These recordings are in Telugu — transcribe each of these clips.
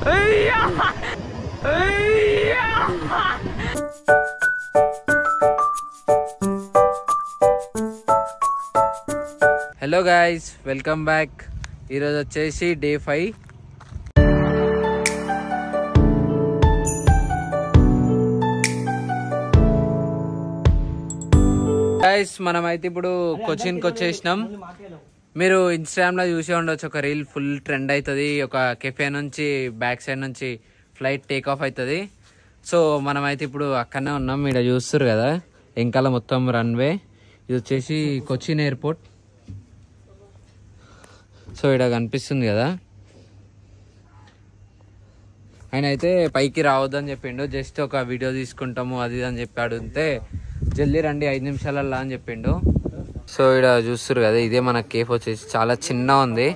Hello guys, welcome back. ఈరోజు వచ్చేసి డే 5. గైస్, మనమైతే ఇప్పుడు కొచ్చిన్కి వచ్చేసినాం. మీరు ఇన్స్టాగ్రామ్ లో చూసే ఉండొచ్చు, ఒక రీల్ ఫుల్ ట్రెండ్ అవుతుంది. ఒక కెఫే నుంచి బ్యాక్ సైడ్ నుంచి ఫ్లైట్ టేక్ ఆఫ్ అవుతుంది. సో మనమైతే ఇప్పుడు అక్కడనే ఉన్నాం. ఇక్కడ చూస్తారు కదా, వెంకాల మొత్తం రన్వే. ఇది వచ్చేసి కొచ్చిన్ ఎయిర్పోర్ట్. సో ఇక్కడ కనిపిస్తుంది కదా. ఆయన అయితే పైకి రావద్దని చెప్పిండు, జస్ట్ ఒక వీడియో తీసుకుంటాము అది అని చెప్పి అడిగితే జల్దీ రండి 5 నిమిషాలల్లా అని చెప్పిండు. సో ఇక్కడ చూస్తారు కదా, ఇదే మన కేఫ్ వచ్చేసి చాలా చిన్న ఉంది.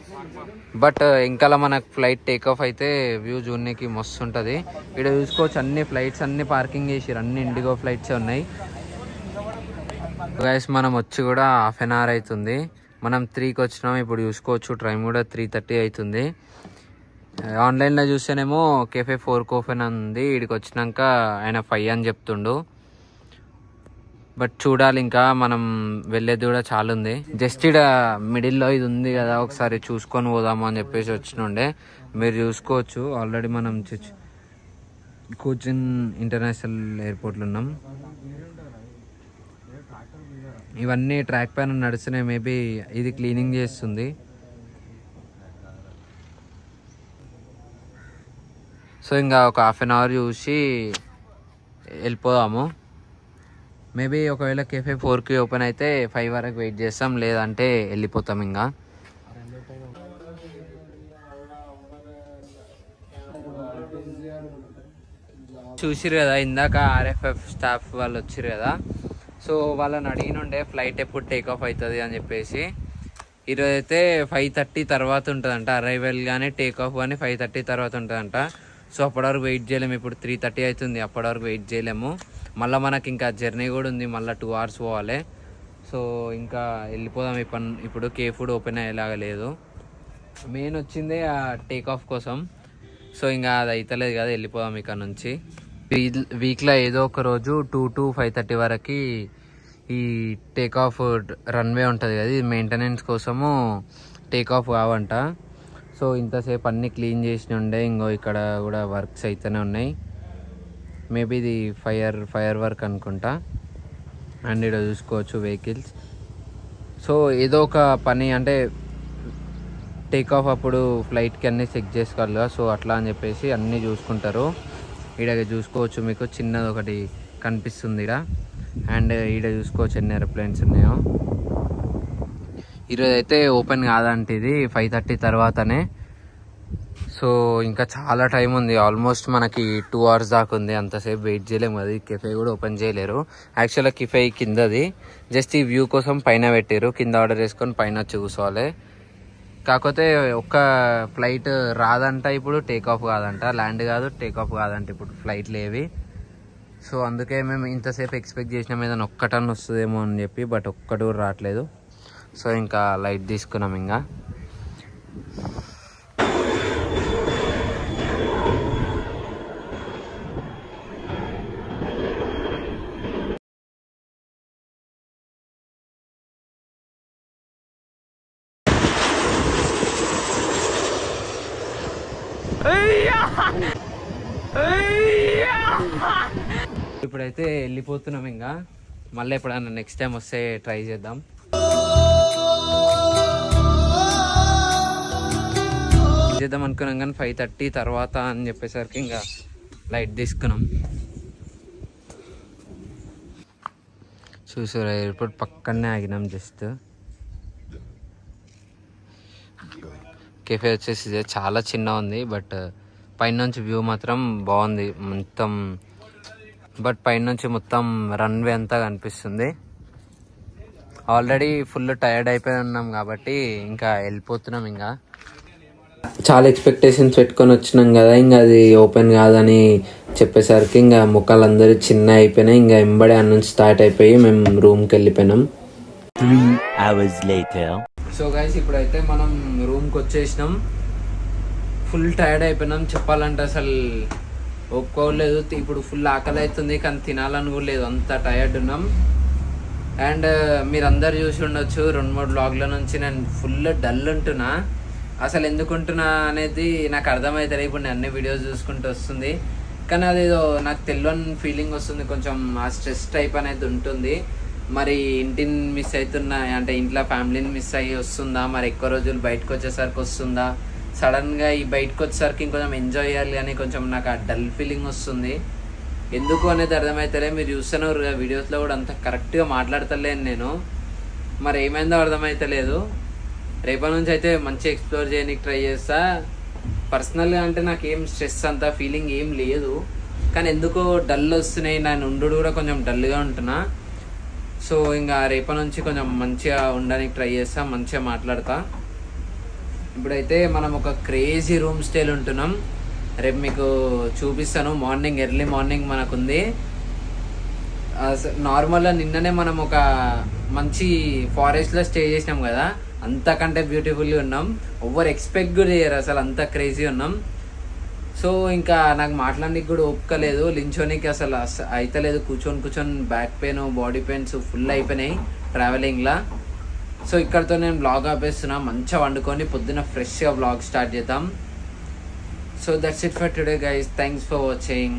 బట్ ఇంకా మనకు ఫ్లైట్ టేక్ ఆఫ్ అయితే వ్యూ చూడడానికి మస్తు ఉంటుంది. ఇక్కడ చూసుకోవచ్చు, అన్ని ఫ్లైట్స్ అన్ని పార్కింగ్ చేసిరు, అన్ని ఇండిగో ఫ్లైట్సే ఉన్నాయి. గైస్, మనం వచ్చి కూడా హాఫ్ అన్ అవర్ అవుతుంది. మనం 3కి వచ్చినాం. ఇప్పుడు చూసుకోవచ్చు టైం కూడా 3:30 అవుతుంది. ఆన్లైన్లో చూస్తేనేమో కేఫే 4కి ఓపెన్ ఉంది. ఇక్కడికి వచ్చినాక ఆయన 5 అని చెప్తుండు. బట్ చూడాలి, ఇంకా మనం వెళ్ళేది కూడా చాలా ఉంది. జస్ట్ ఇక్కడ మిడిల్లో ఇది ఉంది కదా, ఒకసారి చూసుకొని పోదాము అని చెప్పేసి వచ్చినుండే. మీరు చూసుకోవచ్చు, ఆల్రెడీ మనం కొచ్చిన్ ఇంటర్నేషనల్ ఎయిర్పోర్ట్లో ఉన్నాం. ఇవన్నీ ట్రాక్ పైన నడుస్తున్నాయి. మేబీ ఇది క్లీనింగ్ చేస్తుంది. సో ఇంకా ఒక హాఫ్ అన్ అవర్ చూసి వెళ్ళిపోదాము. మేబీ ఒకవేళ కేఫే 4కి ఓపెన్ అయితే 5 వరకు వెయిట్ చేస్తాం, లేదంటే వెళ్ళిపోతాం. ఇంకా చూసిరు కదా, ఇందాక RFF స్టాఫ్ వాళ్ళు వచ్చిరు కదా. సో వాళ్ళని అడిగినుండే ఫ్లైట్ ఎప్పుడు టేక్ ఆఫ్ అవుతుంది అని చెప్పేసి. ఈరోజు అయితే 5:30 తర్వాత ఉంటుందంట అరైవల్, కానీ టేక్ ఆఫ్ కానీ 5:30 తర్వాత ఉంటుందంట. సో అప్పటి వరకు వెయిట్ చేయలేము. ఇప్పుడు 3:30 అవుతుంది, అప్పటి వరకు వెయిట్ చేయలేము. మళ్ళీ మనకి ఇంకా జర్నీ కూడా ఉంది, మళ్ళీ 2 hours పోవాలి. సో ఇంకా వెళ్ళిపోదాం. ఇప్పుడు కే ఫుడ్ ఓపెన్ అయ్యేలాగా లేదు. మెయిన్ వచ్చిందే ఆ టేక్ ఆఫ్ కోసం. సో ఇంకా అది అవుతలేదు కదా, వెళ్ళిపోదాం ఇక్కడ నుంచి. వీక్లో ఏదో ఒక రోజు 2 to 5:30 వరకు ఈ టేక్ ఆఫ్ రన్వే ఉంటుంది కదా, ఇది మెయింటెనెన్స్ కోసము టేక్ ఆఫ్ కావంట. సో ఇంతసేపు అన్నీ క్లీన్ చేసి ఉండే. ఇంకో ఇక్కడ కూడా వర్క్స్ అయితేనే ఉన్నాయి. మేబీ ఇది ఫైర్ వర్క్ అనుకుంటా. అండ్ ఇక్కడ చూసుకోవచ్చు వెహికల్స్. సో ఏదో ఒక పని, అంటే టేక్ ఆఫ్ అప్పుడు ఫ్లైట్కి అన్నీ చెక్ చేసుకోవాలి కదా. సో అట్లా అని చెప్పేసి అన్నీ చూసుకుంటారు. ఇక్కడ చూసుకోవచ్చు, మీకు చిన్నది ఒకటి కనిపిస్తుంది ఇక్కడ. అండ్ ఇక్కడ చూసుకోవచ్చు ఎన్ని ఏరోప్లేన్స్ ఉన్నాయో. ఈరోజు అయితే ఓపెన్ కాదంటే ఇది 5:30 తర్వాతనే. సో ఇంకా చాలా టైం ఉంది. ఆల్మోస్ట్ మనకి 2 hours దాకా ఉంది. అంతసేపు వెయిట్ చేయలేము కదా. కెఫే కూడా ఓపెన్ చేయలేరు. యాక్చువల్గా కెఫే కిందది, జస్ట్ ఈ వ్యూ కోసం పైన పెట్టారు. కింద ఆర్డర్ చేసుకొని పైన వచ్చి కూర్చోవాలి. కాకపోతే ఒక్క ఫ్లైట్ రాదంట ఇప్పుడు, టేక్ ఆఫ్ కాదంట. ల్యాండ్ కాదు, టేక్ ఆఫ్ కాదంట ఇప్పుడు ఫ్లైట్లు ఏవి. సో అందుకే మేము ఇంతసేపు ఎక్స్పెక్ట్ చేసినాం ఏదైనా ఒక్కటన్నా వస్తుందేమో అని చెప్పి. బట్ ఒక్కటి కూడా రావట్లేదు. సో ఇంకా లైట్ తీసుకున్నాం. ఇంకా ఇప్పుడైతే వెళ్ళిపోతున్నాం. ఇంకా మళ్ళీ ఎప్పుడన్నా నెక్స్ట్ టైం వస్తే ట్రై చేద్దాం. చేద్దాం అనుకున్నాం కానీ 5:30 తర్వాత అని చెప్పేసరికి ఇంకా లైట్ తీసుకున్నాం. చూసారా, ఎయిర్పోర్ట్ పక్కనే ఆగినాం. జస్ట్ కెఫే వచ్చేసి చాలా చిన్న ఉంది. బట్ పైనుంచి వ్యూ మాత్రం బాగుంది మొత్తం. బట్ పైనుంచి మొత్తం రన్వే అంతా కనిపిస్తుంది. ఆల్రెడీ ఫుల్ టైర్డ్ అయిపోయి ఉన్నాం కాబట్టి ఇంకా వెళ్ళిపోతున్నాం. ఇంకా చాలా ఎక్స్పెక్టేషన్స్ పెట్టుకొని వచ్చినాం కదా, ఇంకా అది ఓపెన్ కాదని చెప్పేసరికి ఇంకా ముఖాలు అందరూ చిన్న అయిపోయినాయి. ఇంకా ఎంబడే అన్నుంచి స్టార్ట్ అయిపోయి మేము రూమ్కి వెళ్ళిపోయినాం. 3 hours later. సో గైస్, ఇప్పుడైతే మనం రూమ్కి వచ్చేసినాం. ఫుల్ టైర్డ్ అయిపోయినాం. చెప్పాలంటే అసలు ఒప్పుకోలేదు. ఇప్పుడు ఫుల్ ఆకలి అవుతుంది కానీ తినాలని కూడా లేదు, అంత టైర్డ్ ఉన్నాం. అండ్ మీరందరు చూసి ఉండొచ్చు 2-3 వ్లాగ్ల నుంచి నేను ఫుల్ డల్ ఉంటున్నా. అసలు ఎందుకు ఉంటున్నా అనేది నాకు అర్థమవుతుంది. ఇప్పుడు నేను అన్ని వీడియోస్ చూసుకుంటూ వస్తుంది కానీ అదేదో నాకు తెలియని ఫీలింగ్ వస్తుంది. కొంచెం ఆ స్ట్రెస్ టైప్ అనేది ఉంటుంది. మరి ఇంటిని మిస్ అవుతున్నా అంటే ఇంట్లో ఫ్యామిలీని మిస్ అయ్యి వస్తుందా, మరి ఎక్కువ రోజులు బయటకు వచ్చేసరికి వస్తుందా, సడన్గా ఈ బయటకు వచ్చేసరికి ఇంకొంచెం ఎంజాయ్ చేయాలి అని కొంచెం నాకు ఆ డల్ ఫీలింగ్ వస్తుంది. ఎందుకు అనేది అర్థమవుతలే. మీరు చూస్తున్నారు వీడియోస్లో కూడా అంత కరెక్ట్గా మాట్లాడతలేను నేను. మరి ఏమైందో అర్థమవుతలేదు. రేపటి నుంచి అయితే మంచిగా ఎక్స్ప్లోర్ చేయడానికి ట్రై చేస్తా. పర్సనల్గా అంటే నాకు ఏం స్ట్రెస్ అంత ఫీలింగ్ ఏం లేదు కానీ ఎందుకో డల్ వస్తున్నాయి. నేను ఉండు కూడా కొంచెం డల్గా ఉంటున్నా. సో ఇంకా రేపటి నుంచి కొంచెం మంచిగా ఉండడానికి ట్రై చేస్తా, మంచిగా మాట్లాడతా. ఇప్పుడైతే మనం ఒక క్రేజీ రూమ్ స్టేలో ఉంటున్నాం. రేపు మీకు చూపిస్తాను. ఎర్లీ మార్నింగ్ మనకుంది. నార్మల్గా నిన్ననే మనం ఒక మంచి ఫారెస్ట్లో స్టే చేసినాం కదా, అంతకంటే బ్యూటిఫుల్గా ఉన్నాం. ఎవ్వరు ఎక్స్పెక్ట్ కూడా చేయరు, అసలు అంత క్రేజీ ఉన్నాం. సో ఇంకా నాకు మాట్లాడడానికి కూడా ఒప్పుకోలేదు, లించోనికి అసలు అయితలేదు. కూర్చొని back pain, body pains full అయిపోయినాయి ట్రావెలింగ్లా. సో ఇక్కడతో నేను బ్లాగ్ ఆపేస్తున్నా. మంచిగా వండుకొని పొద్దున్న ఫ్రెష్గా బ్లాగ్ స్టార్ట్ చేద్దాం. So that's it for today guys. Thanks for watching.